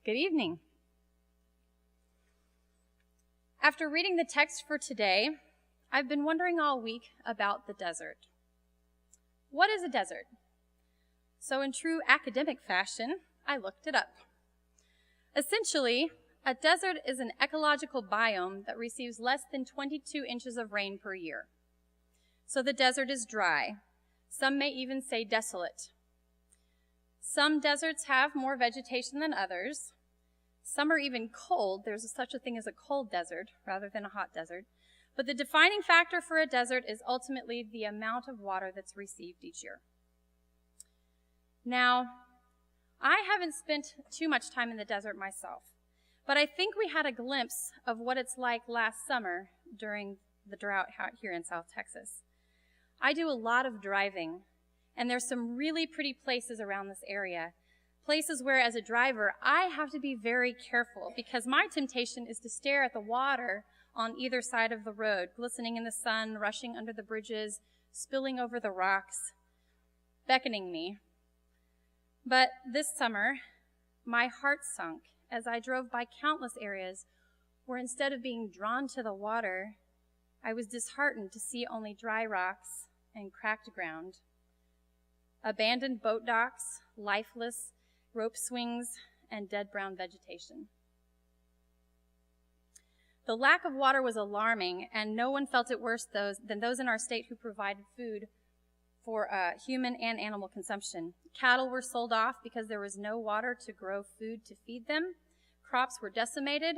Good evening. After reading the text for today, I've been wondering all week about the desert. What is a desert? So in true academic fashion, I looked it up. Essentially, a desert is an ecological biome that receives less than 22 inches of rain per year. So the desert is dry. Some may even say desolate. Some deserts have more vegetation than others. Some are even cold. There's such a thing as a cold desert rather than a hot desert. But the defining factor for a desert is ultimately the amount of water that's received each year. Now, I haven't spent too much time in the desert myself, but I think we had a glimpse of what it's like last summer during the drought out here in South Texas. I do a lot of driving, and there's some really pretty places around this area. Places where, as a driver, I have to be very careful because my temptation is to stare at the water on either side of the road, glistening in the sun, rushing under the bridges, spilling over the rocks, beckoning me. But this summer, my heart sunk as I drove by countless areas where instead of being drawn to the water, I was disheartened to see only dry rocks and cracked ground. Abandoned boat docks, lifeless rope swings, and dead brown vegetation. The lack of water was alarming, and no one felt it worse than those in our state who provided food for human and animal consumption. Cattle were sold off because there was no water to grow food to feed them. Crops were decimated.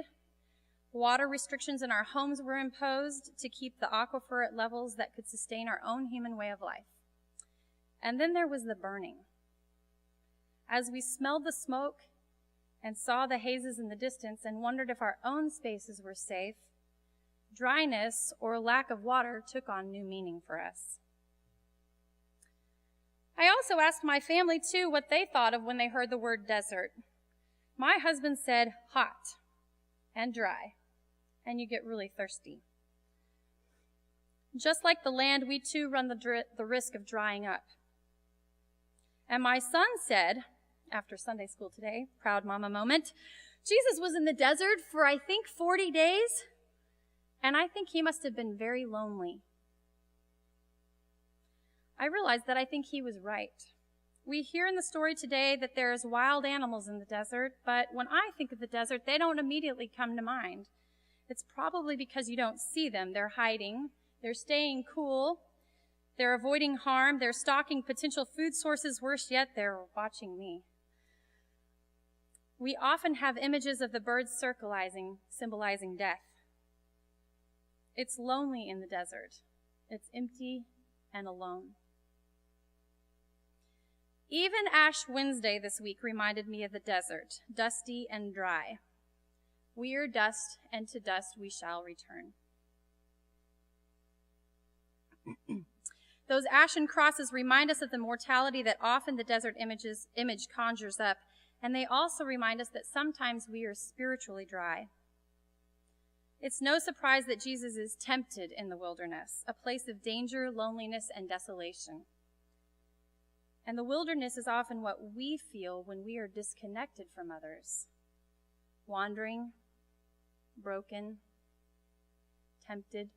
Water restrictions in our homes were imposed to keep the aquifer at levels that could sustain our own human way of life. And then there was the burning. As we smelled the smoke and saw the hazes in the distance and wondered if our own spaces were safe, dryness or lack of water took on new meaning for us. I also asked my family, too, what they thought of when they heard the word desert. My husband said hot and dry, and you get really thirsty. Just like the land, we too run the risk of drying up. And my son said, after Sunday school today, proud mama moment, Jesus was in the desert for, I think, 40 days, and I think he must have been very lonely. I realized that I think he was right. We hear in the story today that there's wild animals in the desert, but when I think of the desert, they don't immediately come to mind. It's probably because you don't see them. They're hiding, they're staying cool, they're avoiding harm, they're stalking potential food sources, worse yet, they're watching me. We often have images of the birds symbolizing death. It's lonely in the desert. It's empty and alone. Even Ash Wednesday this week reminded me of the desert, dusty and dry. We are dust, and to dust we shall return. Those ashen crosses remind us of the mortality that often the desert image conjures up, and they also remind us that sometimes we are spiritually dry. It's no surprise that Jesus is tempted in the wilderness, a place of danger, loneliness, and desolation. And the wilderness is often what we feel when we are disconnected from others, wandering, broken, tempted,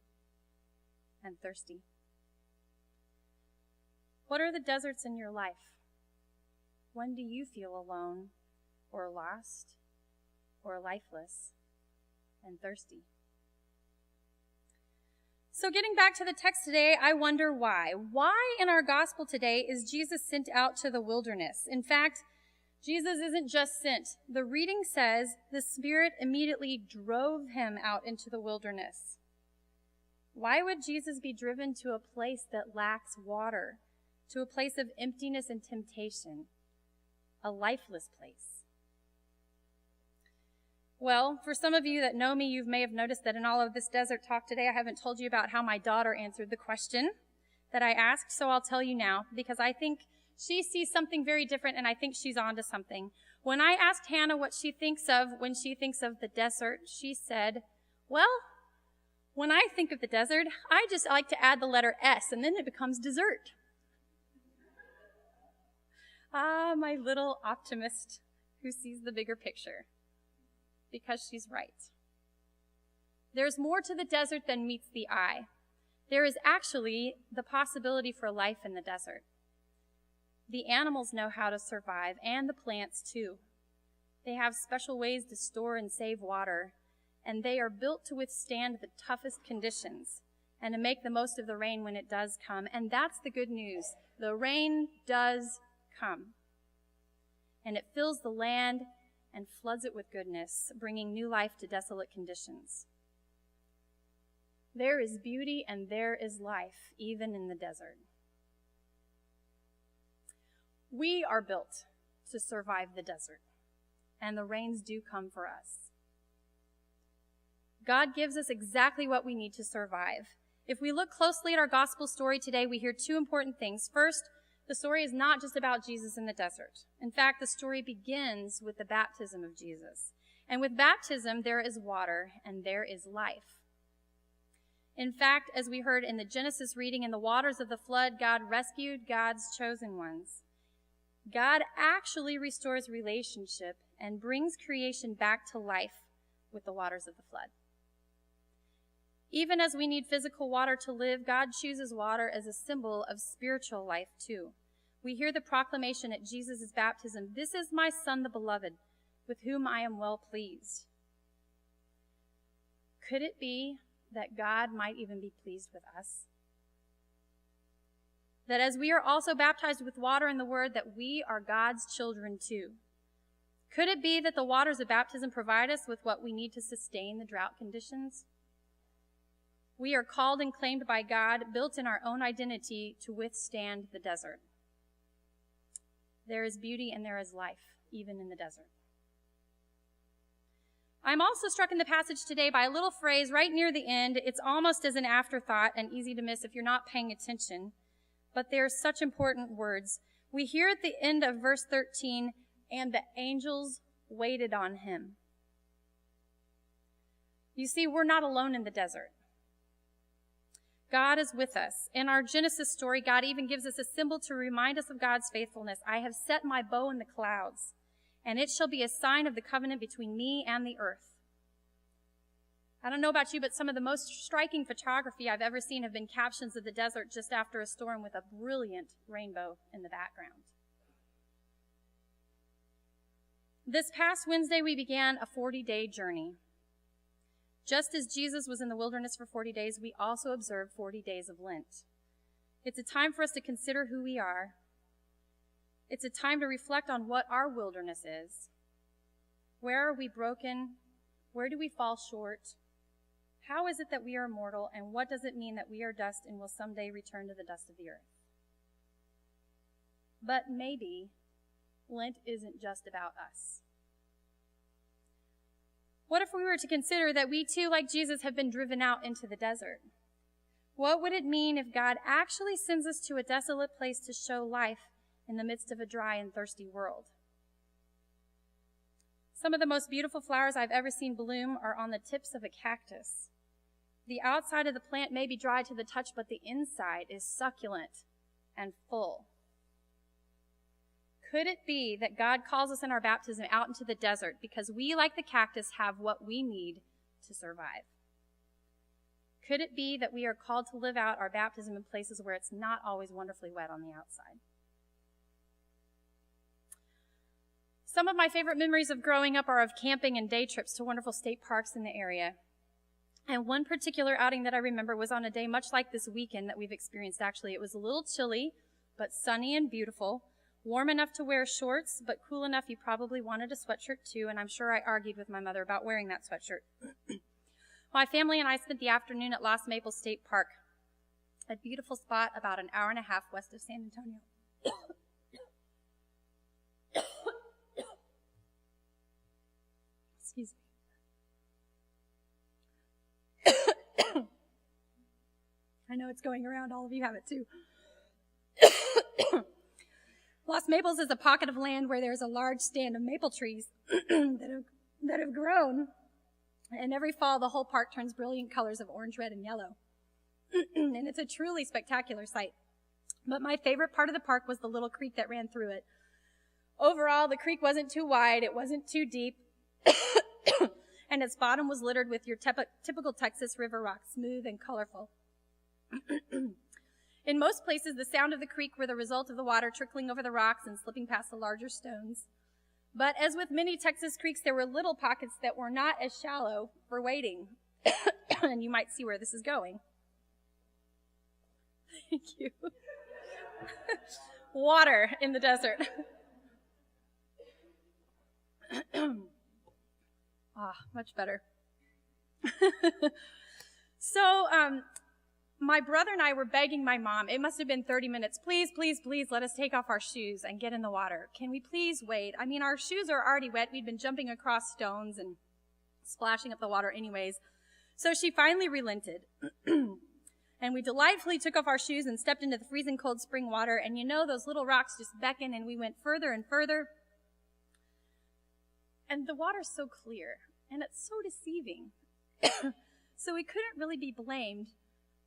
and thirsty. What are the deserts in your life? When do you feel alone or lost or lifeless and thirsty? So getting back to the text today, I wonder why. Why in our gospel today is Jesus sent out to the wilderness? In fact, Jesus isn't just sent. The reading says the Spirit immediately drove him out into the wilderness. Why would Jesus be driven to a place that lacks water, to a place of emptiness and temptation? A lifeless place. Well, for some of you that know me, you may have noticed that in all of this desert talk today, I haven't told you about how my daughter answered the question that I asked, so I'll tell you now, because I think she sees something very different, and I think she's onto something. When I asked Hannah what she thinks of when she thinks of the desert, she said, well, when I think of the desert, I just like to add the letter S, and then it becomes dessert. Ah, my little optimist who sees the bigger picture. because she's right. There's more to the desert than meets the eye. There is actually the possibility for life in the desert. The animals know how to survive, and the plants too. They have special ways to store and save water, and they are built to withstand the toughest conditions and to make the most of the rain when it does come. And that's the good news. The rain does come, and it fills the land and floods it with goodness, bringing new life to desolate conditions. There is beauty and there is life, even in the desert. We are built to survive the desert, and the rains do come for us. God gives us exactly what we need to survive. If we look closely at our gospel story today, we hear two important things. First, the story is not just about Jesus in the desert. In fact, the story begins with the baptism of Jesus. And with baptism, there is water and there is life. In fact, as we heard in the Genesis reading, in the waters of the flood, God rescued God's chosen ones. God actually restores relationship and brings creation back to life with the waters of the flood. Even as we need physical water to live, God chooses water as a symbol of spiritual life too. We hear the proclamation at Jesus' baptism, "This is my Son, the beloved, with whom I am well pleased." Could it be that God might even be pleased with us? That as we are also baptized with water in the Word, that we are God's children too? Could it be that the waters of baptism provide us with what we need to sustain the drought conditions? We are called and claimed by God, built in our own identity to withstand the desert. There is beauty and there is life, even in the desert. I'm also struck in the passage today by a little phrase right near the end. It's almost as an afterthought and easy to miss if you're not paying attention, but they're such important words. We hear at the end of verse 13, "And the angels waited on him." You see, we're not alone in the desert. God is with us. In our Genesis story, God even gives us a symbol to remind us of God's faithfulness. "I have set my bow in the clouds, and it shall be a sign of the covenant between me and the earth." I don't know about you, but some of the most striking photography I've ever seen have been captions of the desert just after a storm with a brilliant rainbow in the background. This past Wednesday, we began a 40-day journey. Just as Jesus was in the wilderness for 40 days, we also observe 40 days of Lent. It's a time for us to consider who we are. It's a time to reflect on what our wilderness is. Where are we broken? Where do we fall short? How is it that we are mortal, and what does it mean that we are dust and will someday return to the dust of the earth? But maybe Lent isn't just about us. What if we were to consider that we too, like Jesus, have been driven out into the desert? What would it mean if God actually sends us to a desolate place to show life in the midst of a dry and thirsty world? Some of the most beautiful flowers I've ever seen bloom are on the tips of a cactus. The outside of the plant may be dry to the touch, but the inside is succulent and full. Could it be that God calls us in our baptism out into the desert because we, like the cactus, have what we need to survive? Could it be that we are called to live out our baptism in places where it's not always wonderfully wet on the outside? Some of my favorite memories of growing up are of camping and day trips to wonderful state parks in the area. And one particular outing that I remember was on a day much like this weekend that we've experienced, actually. It was a little chilly, but sunny and beautiful. Warm enough to wear shorts, but cool enough you probably wanted a sweatshirt too, and I'm sure I argued with my mother about wearing that sweatshirt. My family and I spent the afternoon at Lost Maples State Park, a beautiful spot about an hour and a half west of San Antonio. Excuse me. I know it's going around. All of you have it too. Lost Maples is a pocket of land where there's a large stand of maple trees that have grown. And every fall, the whole park turns brilliant colors of orange, red, and yellow. And it's a truly spectacular sight. But my favorite part of the park was the little creek that ran through it. Overall, the creek wasn't too wide. It wasn't too deep. and its bottom was littered with your typical Texas river rocks, smooth and colorful. In most places, the sound of the creek were the result of the water trickling over the rocks and slipping past the larger stones. But as with many Texas creeks, there were little pockets that were not as shallow for wading. And you might see where this is going. Thank you. Water in the desert. Much better. So, my brother and I were begging my mom. It must have been 30 minutes. Please, please, please let us take off our shoes and get in the water. Can we please wait? I mean, our shoes are already wet. We'd been jumping across stones and splashing up the water anyways. So she finally relented. And we delightfully took off our shoes and stepped into the freezing cold spring water. And you know, those little rocks just beckon, and we went further and further. And the water's so clear, and it's so deceiving. So we couldn't really be blamed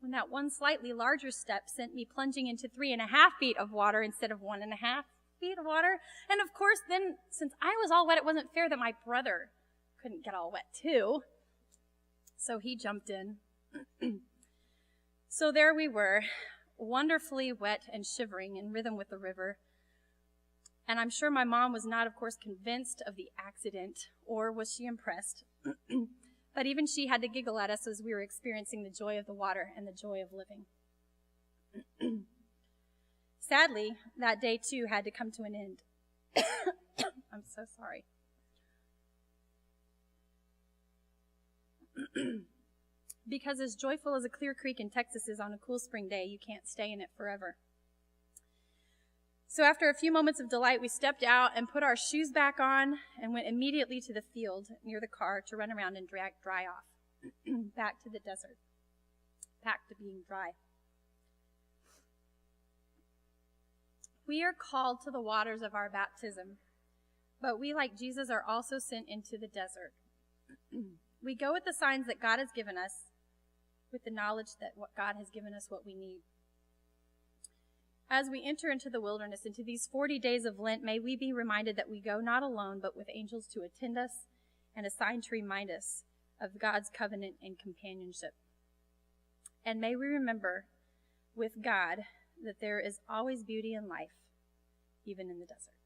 when that one slightly larger step sent me plunging into 3.5 feet of water instead of 1.5 feet of water. And of course, then, since I was all wet, it wasn't fair that my brother couldn't get all wet too. So he jumped in. So there we were, wonderfully wet and shivering in rhythm with the river. And I'm sure my mom was not, of course, convinced of the accident, or was she impressed. But even she had to giggle at us as we were experiencing the joy of the water and the joy of living. Sadly, that day, too, had to come to an end. I'm so sorry. Because as joyful as a clear creek in Texas is on a cool spring day, you can't stay in it forever. So after a few moments of delight, we stepped out and put our shoes back on and went immediately to the field near the car to run around and dry off. Back to the desert. Back to being dry. We are called to the waters of our baptism, but we, like Jesus, are also sent into the desert. We go with the signs that God has given us, with the knowledge that what God has given us what we need. As we enter into the wilderness, into these 40 days of Lent, may we be reminded that we go not alone, but with angels to attend us and assigned to remind us of God's covenant and companionship. And may we remember with God that there is always beauty in life, even in the desert.